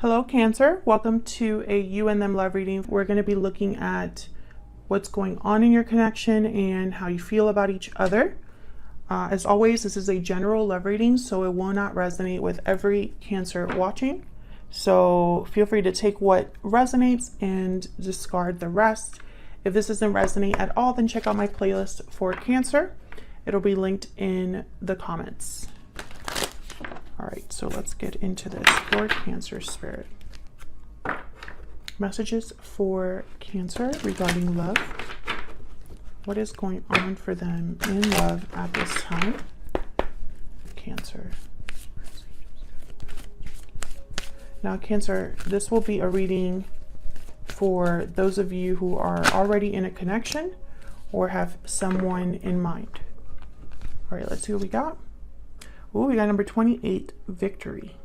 Hello, Cancer. Welcome to a You and Them love reading. We're going to be looking at what's going on in your connection and how you feel about each other. As always, this is a general love reading, so it will not resonate with every Cancer watching. So feel free to take what resonates and discard the rest. If this doesn't resonate at all, then check out my playlist for Cancer. It'll be linked in the comments. All right, so let's get into this for Cancer spirit. Messages for Cancer regarding love. What is going on for them in love at this time? Cancer. Now, Cancer, this will be a reading for those of you who are already in a connection or have someone in mind. All right, let's see what we got. Oh, we got number 28, victory.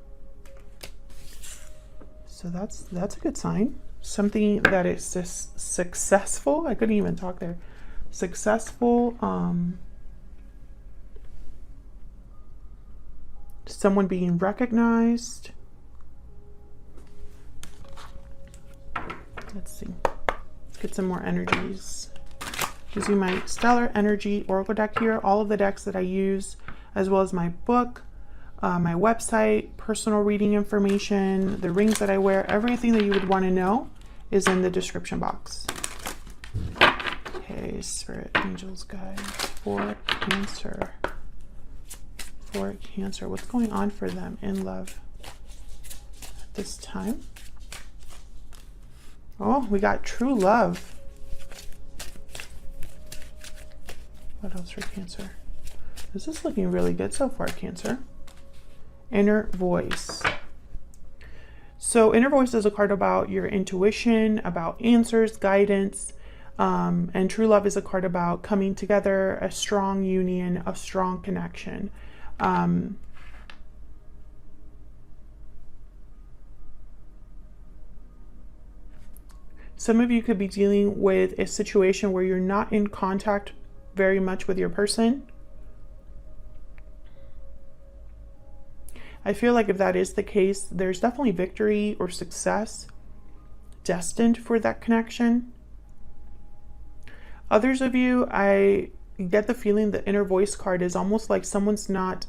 So that's a good sign. Something that is just successful. I couldn't even talk there. Successful. Someone being recognized. Let's see. Let's get some more energies. Using my Stellar Energy Oracle deck here. All of the decks that I use, as well as my book, my website, personal reading information, the rings that I wear, everything that you would want to know is in the description box. Okay, Spirit, Angels, Guides for Cancer. For Cancer, what's going on for them in love at this time? Oh, we got true love. What else for Cancer? This is looking really good so far, Cancer. Inner voice. So inner voice is a card about your intuition, about answers, guidance, and true love is a card about coming together, a strong union, a strong connection. Some of you could be dealing with a situation where you're not in contact very much with your person. I feel like if that is the case, there's definitely victory or success destined for that connection. Others of you, I get the feeling the inner voice card is almost like someone's not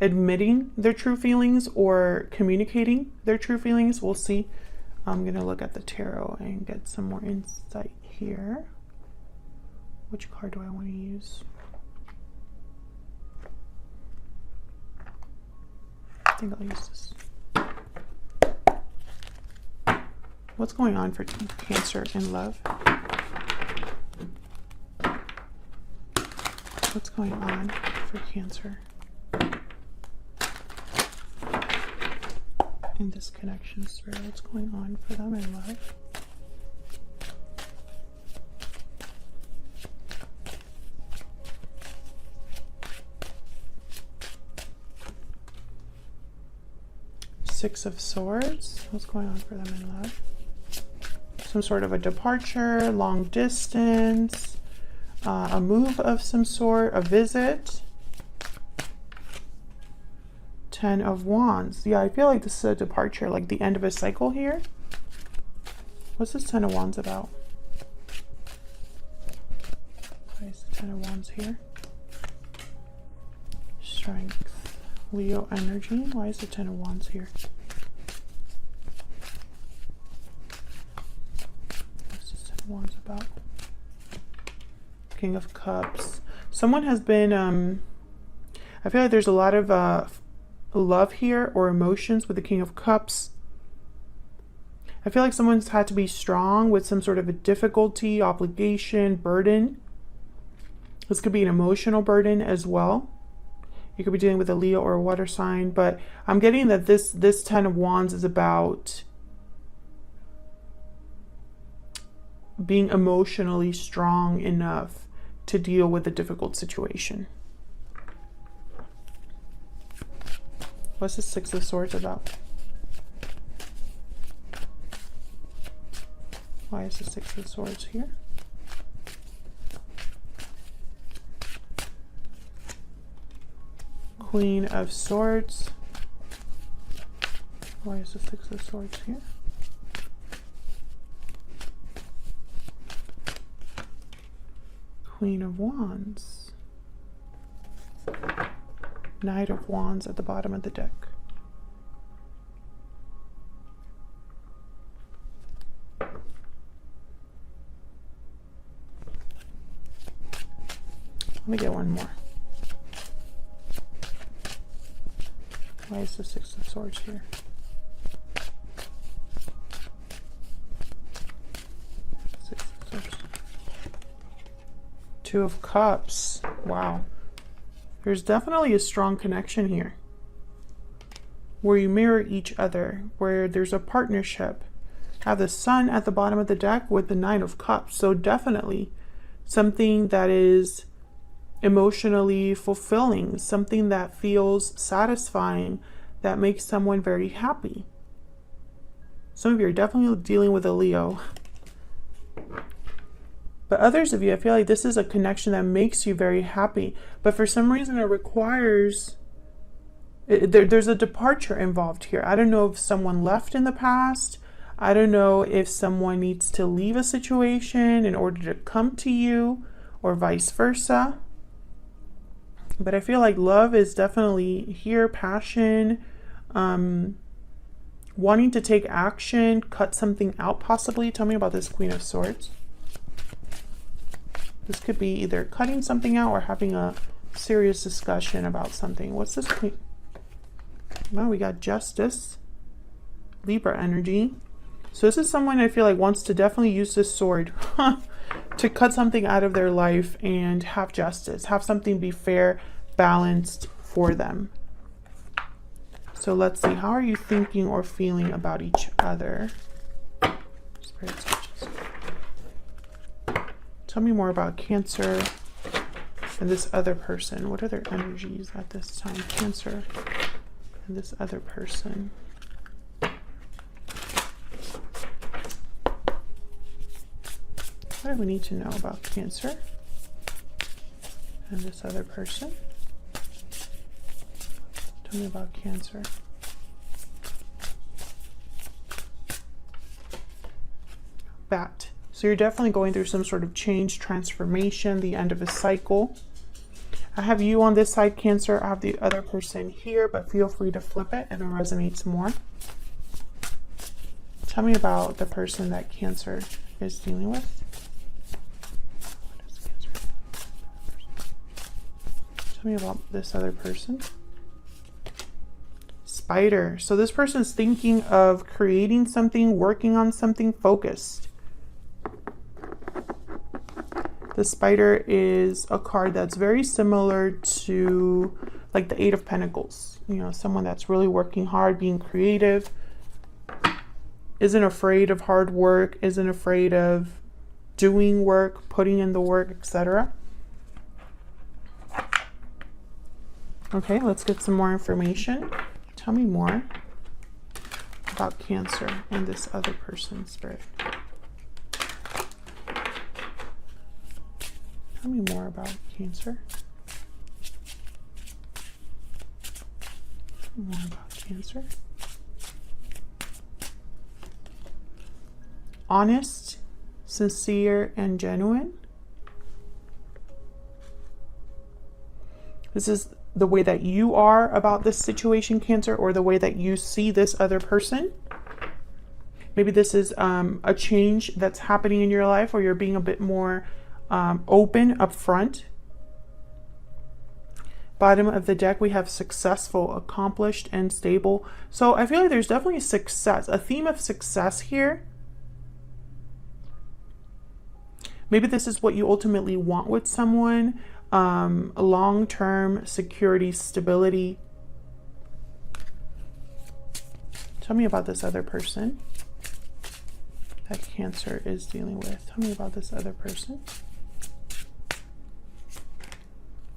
admitting their true feelings or communicating their true feelings. We'll see. I'm going to look at the tarot and get some more insight here. Which card do I want to use? I think I'll use this. What's going on for Cancer in love? What's going on for Cancer in this connection, Spirit? What's going on for them in love? Six of Swords. What's going on for them in love? Some sort of a departure, long distance, a move of some sort, a visit. Ten of Wands. Yeah, I feel like this is a departure, like the end of a cycle here. What's this Ten of Wands about? Why is the Ten of Wands here? Strength. Leo energy. Why is the Ten of Wands here? What's this Ten of Wands about? King of Cups. Someone has been, I feel like there's a lot of love here or emotions with the King of Cups. I feel like someone's had to be strong with some sort of a difficulty, obligation, burden. This could be an emotional burden as well. You could be dealing with a Leo or a water sign, but I'm getting that this Ten of Wands is about being emotionally strong enough to deal with a difficult situation. What's the Six of Swords about? Why is the Six of Swords here? Queen of Swords. Why is the Six of Swords here? Queen of Wands. Knight of Wands at the bottom of the deck. Let me get one more. Why is the Six of Swords here? Six of Swords. Two of Cups. Wow. There's definitely a strong connection here where you mirror each other, where there's a partnership. I have the Sun at the bottom of the deck with the Nine of Cups. So definitely something that is emotionally fulfilling, something that feels satisfying, that makes someone very happy. Some of you are definitely dealing with a Leo. But others of you, I feel like this is a connection that makes you very happy. But for some reason, it requires... there's a departure involved here. I don't know if someone left in the past. I don't know if someone needs to leave a situation in order to come to you, or vice versa. But I feel like love is definitely here. Passion, wanting to take action, cut something out possibly. Tell me about this Queen of Swords. This could be either cutting something out or having a serious discussion about something. What's this Queen? Well, we got Justice, Libra energy. So this is someone I feel like wants to definitely use this sword to cut something out of their life and have justice, have something be fair, balanced for them. So let's see, how are you thinking or feeling about each other? Spirit touches. Tell me more about Cancer and this other person. What are their energies at this time? Cancer and this other person. What do we need to know about Cancer and this other person? Tell me about Cancer. Bat. So you're definitely going through some sort of change, transformation, the end of a cycle. I have you on this side, Cancer. I have the other person here, but feel free to flip it if it resonates more. Tell me about the person that Cancer is dealing with. What is Cancer? Tell me about this other person. Spider. So this person is thinking of creating something, working on something, focused. The Spider is a card that's very similar to like the Eight of Pentacles. You know, someone that's really working hard, being creative, isn't afraid of hard work, isn't afraid of doing work, putting in the work, etc. Okay, let's get some more information. Tell me more about Cancer and this other person, Spirit. Tell me more about Cancer. Tell me more about Cancer. Honest, sincere, and genuine. This is the way that you are about this situation, Cancer, or the way that you see this other person. Maybe this is a change that's happening in your life, or you're being a bit more open up front. Bottom of the deck, we have successful, accomplished, and stable. So I feel like there's definitely success, a theme of success here. Maybe this is what you ultimately want with someone. Long-term security, stability. Tell me about this other person that Cancer is dealing with. Tell me about this other person.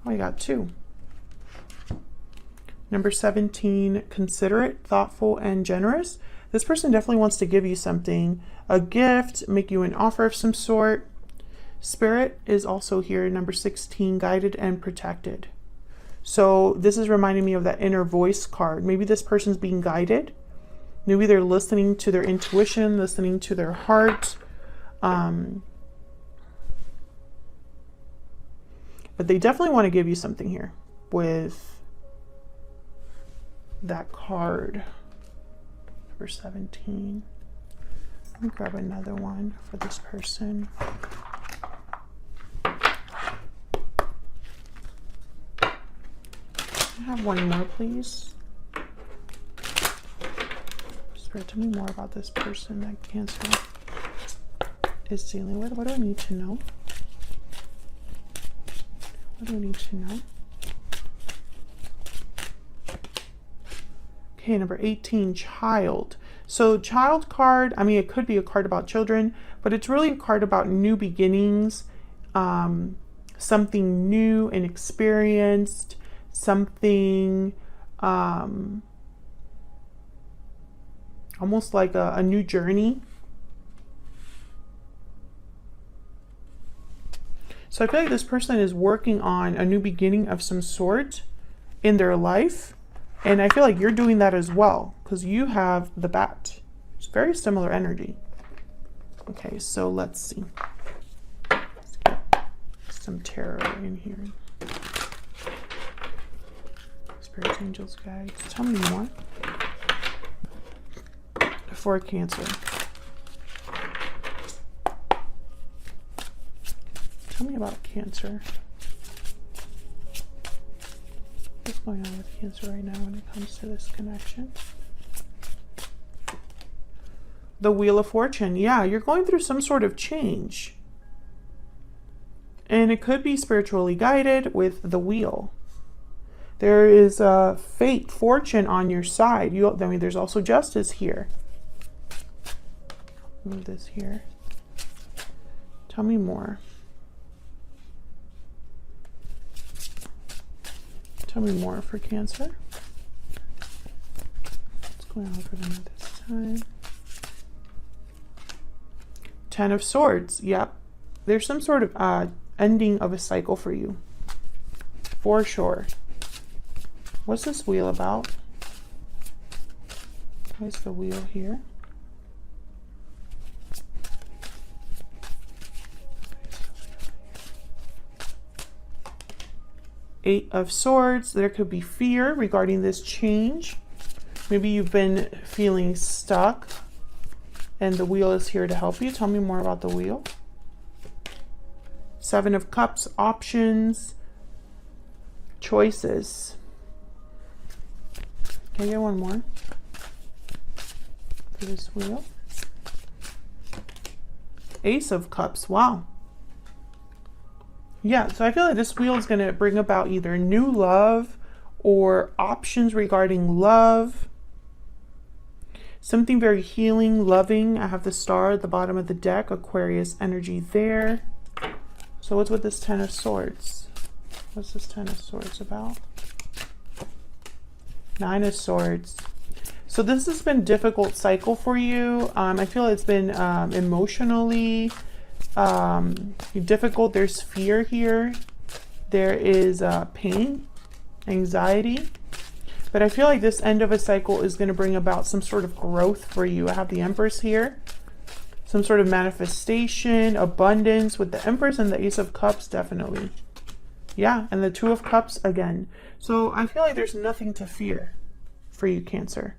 Oh, I got two. Number 17, considerate, thoughtful, and generous. This person definitely wants to give you something, a gift, make you an offer of some sort. Spirit is also here, number 16, guided and protected. So this is reminding me of that inner voice card. Maybe this person's being guided. Maybe they're listening to their intuition, listening to their heart. But they definitely want to give you something here with that card. Number 17. Let me grab another one for this person. Can I have one more, please? Spirit, tell me more about this person that Cancer is dealing with. What do I need to know? What do I need to know? Okay, number 18, child. So child card, I mean, it could be a card about children, but it's really a card about new beginnings, something new and experienced, something almost like a new journey. So I feel like this person is working on a new beginning of some sort in their life. And I feel like you're doing that as well, because you have the bat. It's very similar energy. Okay, so let's see. Let's get some tarot in here. Spirits, angels, guides. Tell me more. For Cancer. Tell me about Cancer. What's going on with Cancer right now when it comes to this connection? The Wheel of Fortune. Yeah, you're going through some sort of change. And it could be spiritually guided with the wheel. There is fate, fortune on your side. I mean, there's also justice here. Move this here. Tell me more. Tell me more for Cancer. What's going on for them at this time? Ten of Swords. Yep. There's some sort of ending of a cycle for you. For sure. What's this wheel about? Where's the wheel here? Eight of Swords. There could be fear regarding this change. Maybe you've been feeling stuck and the wheel is here to help you. Tell me more about the wheel. Seven of Cups. Options. Choices. Can I get one more for this wheel? Ace of Cups. Wow. Yeah, so I feel like this wheel is going to bring about either new love or options regarding love. Something very healing, loving. I have the star at the bottom of the deck, Aquarius energy there. So what's with this Ten of Swords? What's this Ten of Swords about? Nine of Swords. So this has been a difficult cycle for you. I feel it's been emotionally difficult. There's fear here. There is pain, anxiety. But I feel like this end of a cycle is going to bring about some sort of growth for you. I have the Empress here. Some sort of manifestation, abundance with the Empress and the Ace of Cups, definitely. Yeah, and the Two of Cups again. So I feel like there's nothing to fear for you, Cancer.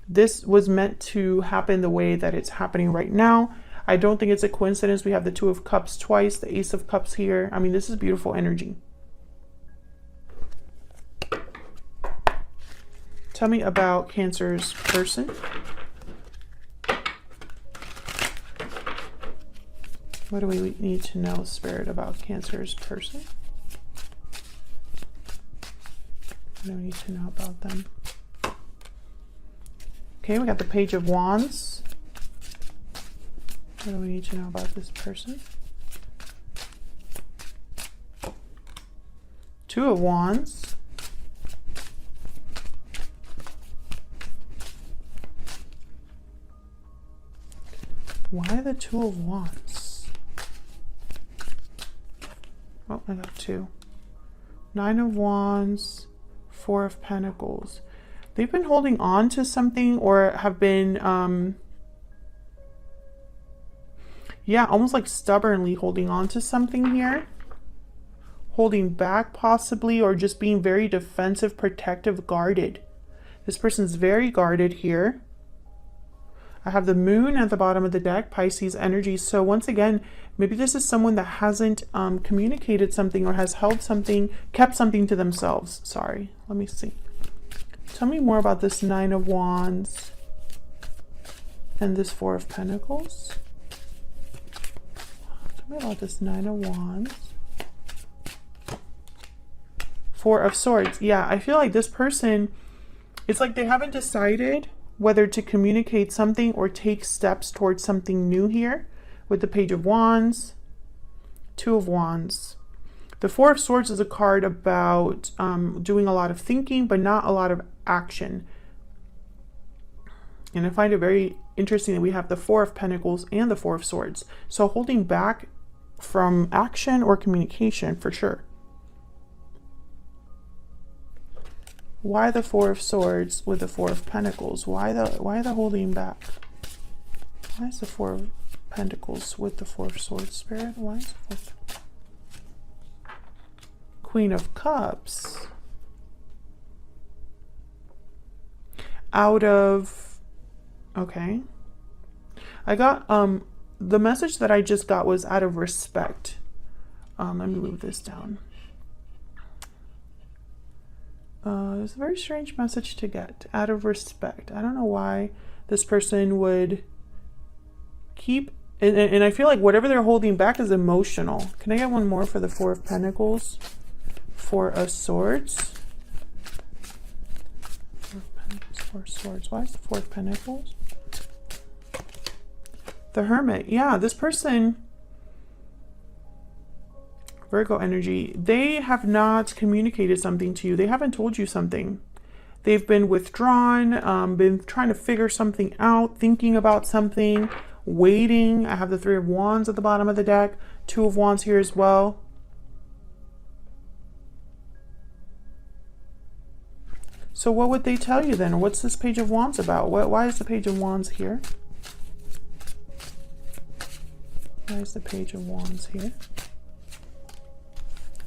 This was meant to happen the way that it's happening right now. I don't think it's a coincidence. We have the Two of Cups twice, the Ace of Cups here. I mean, this is beautiful energy. Tell me about Cancer's person. What do we need to know, Spirit, about Cancer's person? What do we need to know about them? Okay, we got the Page of Wands. What do we need to know about this person? Two of Wands. Why the Two of Wands? Oh, I got two. Nine of Wands, Four of Pentacles. They've been holding on to something, or have been, yeah, almost like stubbornly holding on to something here. Holding back possibly, or just being very defensive, protective, guarded. This person's very guarded here. I have the moon at the bottom of the deck, Pisces energy. So once again, maybe this is someone that hasn't communicated something, or has held something, kept something to themselves. Sorry, let me see. Tell me more about this Nine of Wands and this Four of Pentacles. Tell me about this Nine of Wands. Four of Swords. Yeah, I feel like this person, it's like they haven't decided whether to communicate something or take steps towards something new here with the Page of Wands, Two of Wands. The Four of Swords is a card about doing a lot of thinking, but not a lot of action. And I find it very interesting that we have the Four of Pentacles and the Four of Swords. So holding back from action or communication for sure. Why the Four of Swords with the Four of Pentacles? Why the holding back? Why is the Four of Pentacles with the Four of Swords, Spirit? Why is the Four of... Queen of Cups. Out of... Okay. I got, the message that I just got was out of respect. Let me move this down. It's a very strange message to get. Out of respect. I don't know why this person would keep... And I feel like whatever they're holding back is emotional. Can I get one more for the Four of Pentacles? Four of Swords. Four of Swords. Why is the Four of Pentacles? The Hermit. Yeah, this person... Virgo energy, they have not communicated something to you. They haven't told you something. They've been withdrawn, been trying to figure something out, thinking about something, waiting. I have the Three of Wands at the bottom of the deck, Two of Wands here as well. So what would they tell you then? What's this Page of Wands about? Why is the Page of Wands here? Why is the Page of Wands here?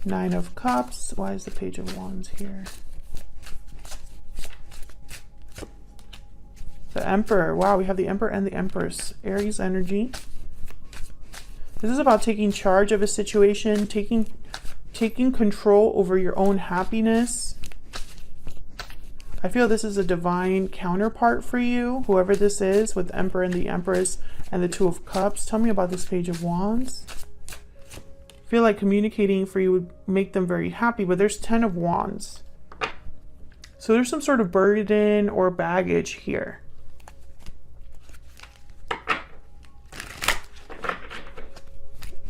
Nine of Cups. Why is the Page of Wands here? The Emperor. Wow, we have the Emperor and the Empress. Aries energy. This is about taking charge of a situation, taking control over your own happiness. I feel this is a divine counterpart for you, whoever this is, with the Emperor and the Empress and the Two of Cups. Tell me about this Page of Wands. I feel like communicating for you would make them very happy, but there's 10 of Wands. So there's some sort of burden or baggage here.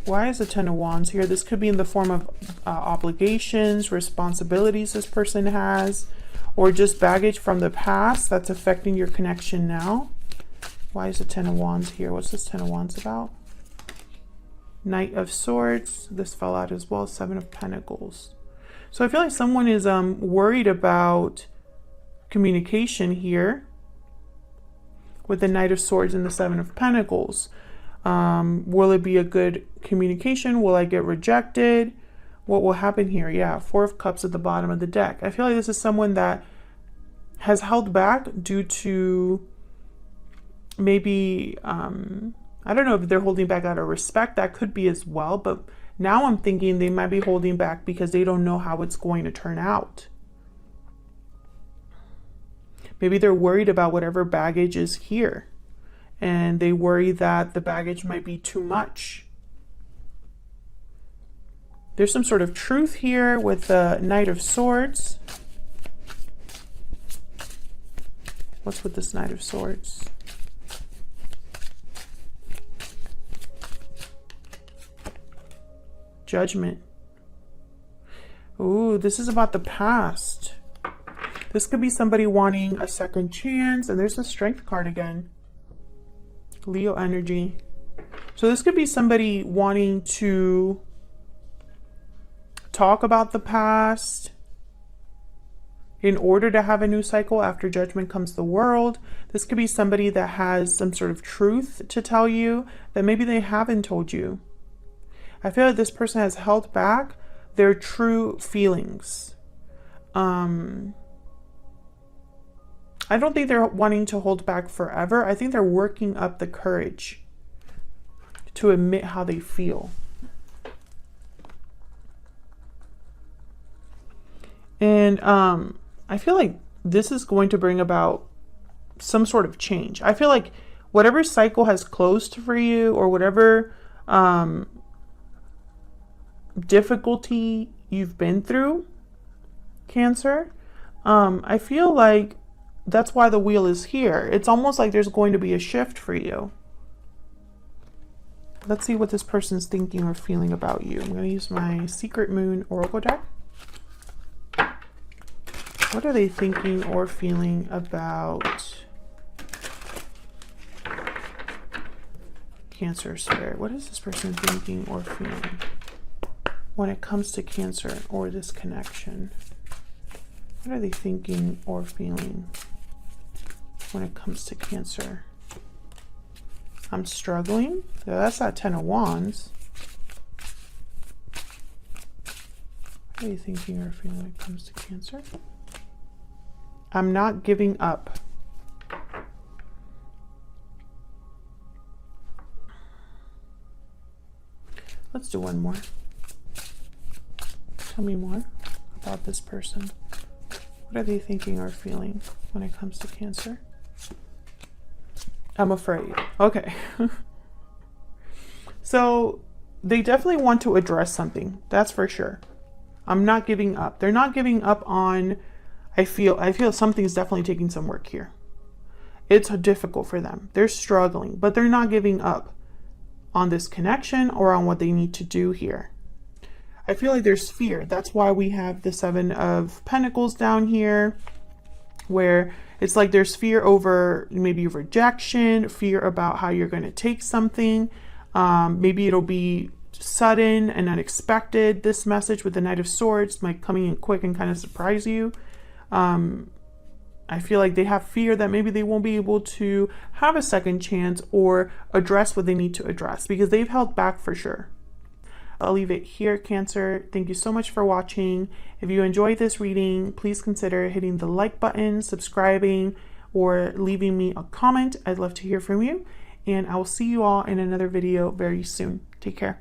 Why is the 10 of Wands here? This could be in the form of obligations, responsibilities this person has, or just baggage from the past that's affecting your connection now. Why is the 10 of Wands here? What's this 10 of Wands about? Knight of Swords. This fell out as well. Seven of Pentacles. So I feel like someone is worried about communication here with the Knight of Swords and the Seven of Pentacles. Will it be a good communication? Will I get rejected? What will happen here? Yeah, Four of Cups at the bottom of the deck. I feel like this is someone that has held back due to maybe... I don't know if they're holding back out of respect. That could be as well. But now I'm thinking they might be holding back because they don't know how it's going to turn out. Maybe they're worried about whatever baggage is here. And they worry that the baggage might be too much. There's some sort of truth here with the Knight of Swords. What's with this Knight of Swords? Judgment. Ooh, this is about the past. This could be somebody wanting a second chance. And there's the Strength card again. Leo energy. So this could be somebody wanting to talk about the past. in order to have a new cycle. After Judgment comes the World. This could be somebody that has some sort of truth to tell you that maybe they haven't told you. I feel like this person has held back their true feelings. I don't think they're wanting to hold back forever. I think they're working up the courage to admit how they feel. And I feel like this is going to bring about some sort of change. I feel like whatever cycle has closed for you, or whatever difficulty you've been through, Cancer, I feel like that's why the wheel is here. It's almost like there's going to be a shift for you. Let's see what this person's thinking or feeling about you. I'm going to use my Secret Moon Oracle deck. What are they thinking or feeling about Cancer Spirit? What is this person thinking or feeling when it comes to Cancer or this connection? What are they thinking or feeling when it comes to Cancer? I'm struggling. Yeah, that's that 10 of Wands. What are you thinking or feeling when it comes to Cancer? I'm not giving up. Let's do one more. Tell me more about this person. What are they thinking or feeling when it comes to Cancer? I'm afraid. Okay. So they definitely want to address something. That's for sure. I'm not giving up. They're not giving up on, I feel something's definitely taking some work here. It's difficult for them. They're struggling, but they're not giving up on this connection or on what they need to do here. I feel like there's fear. That's why we have the 7 of Pentacles down here, where it's like there's fear over maybe rejection, fear about how you're going to take something. Maybe it'll be sudden and unexpected. This message with the Knight of Swords might coming in quick and kind of surprise you. I feel like they have fear that maybe they won't be able to have a second chance or address what they need to address because they've held back for sure. I'll leave it here, Cancer. Thank you so much for watching. If you enjoyed this reading, please consider hitting the like button, subscribing, or leaving me a comment. I'd love to hear from you. And I will see you all in another video very soon. Take care.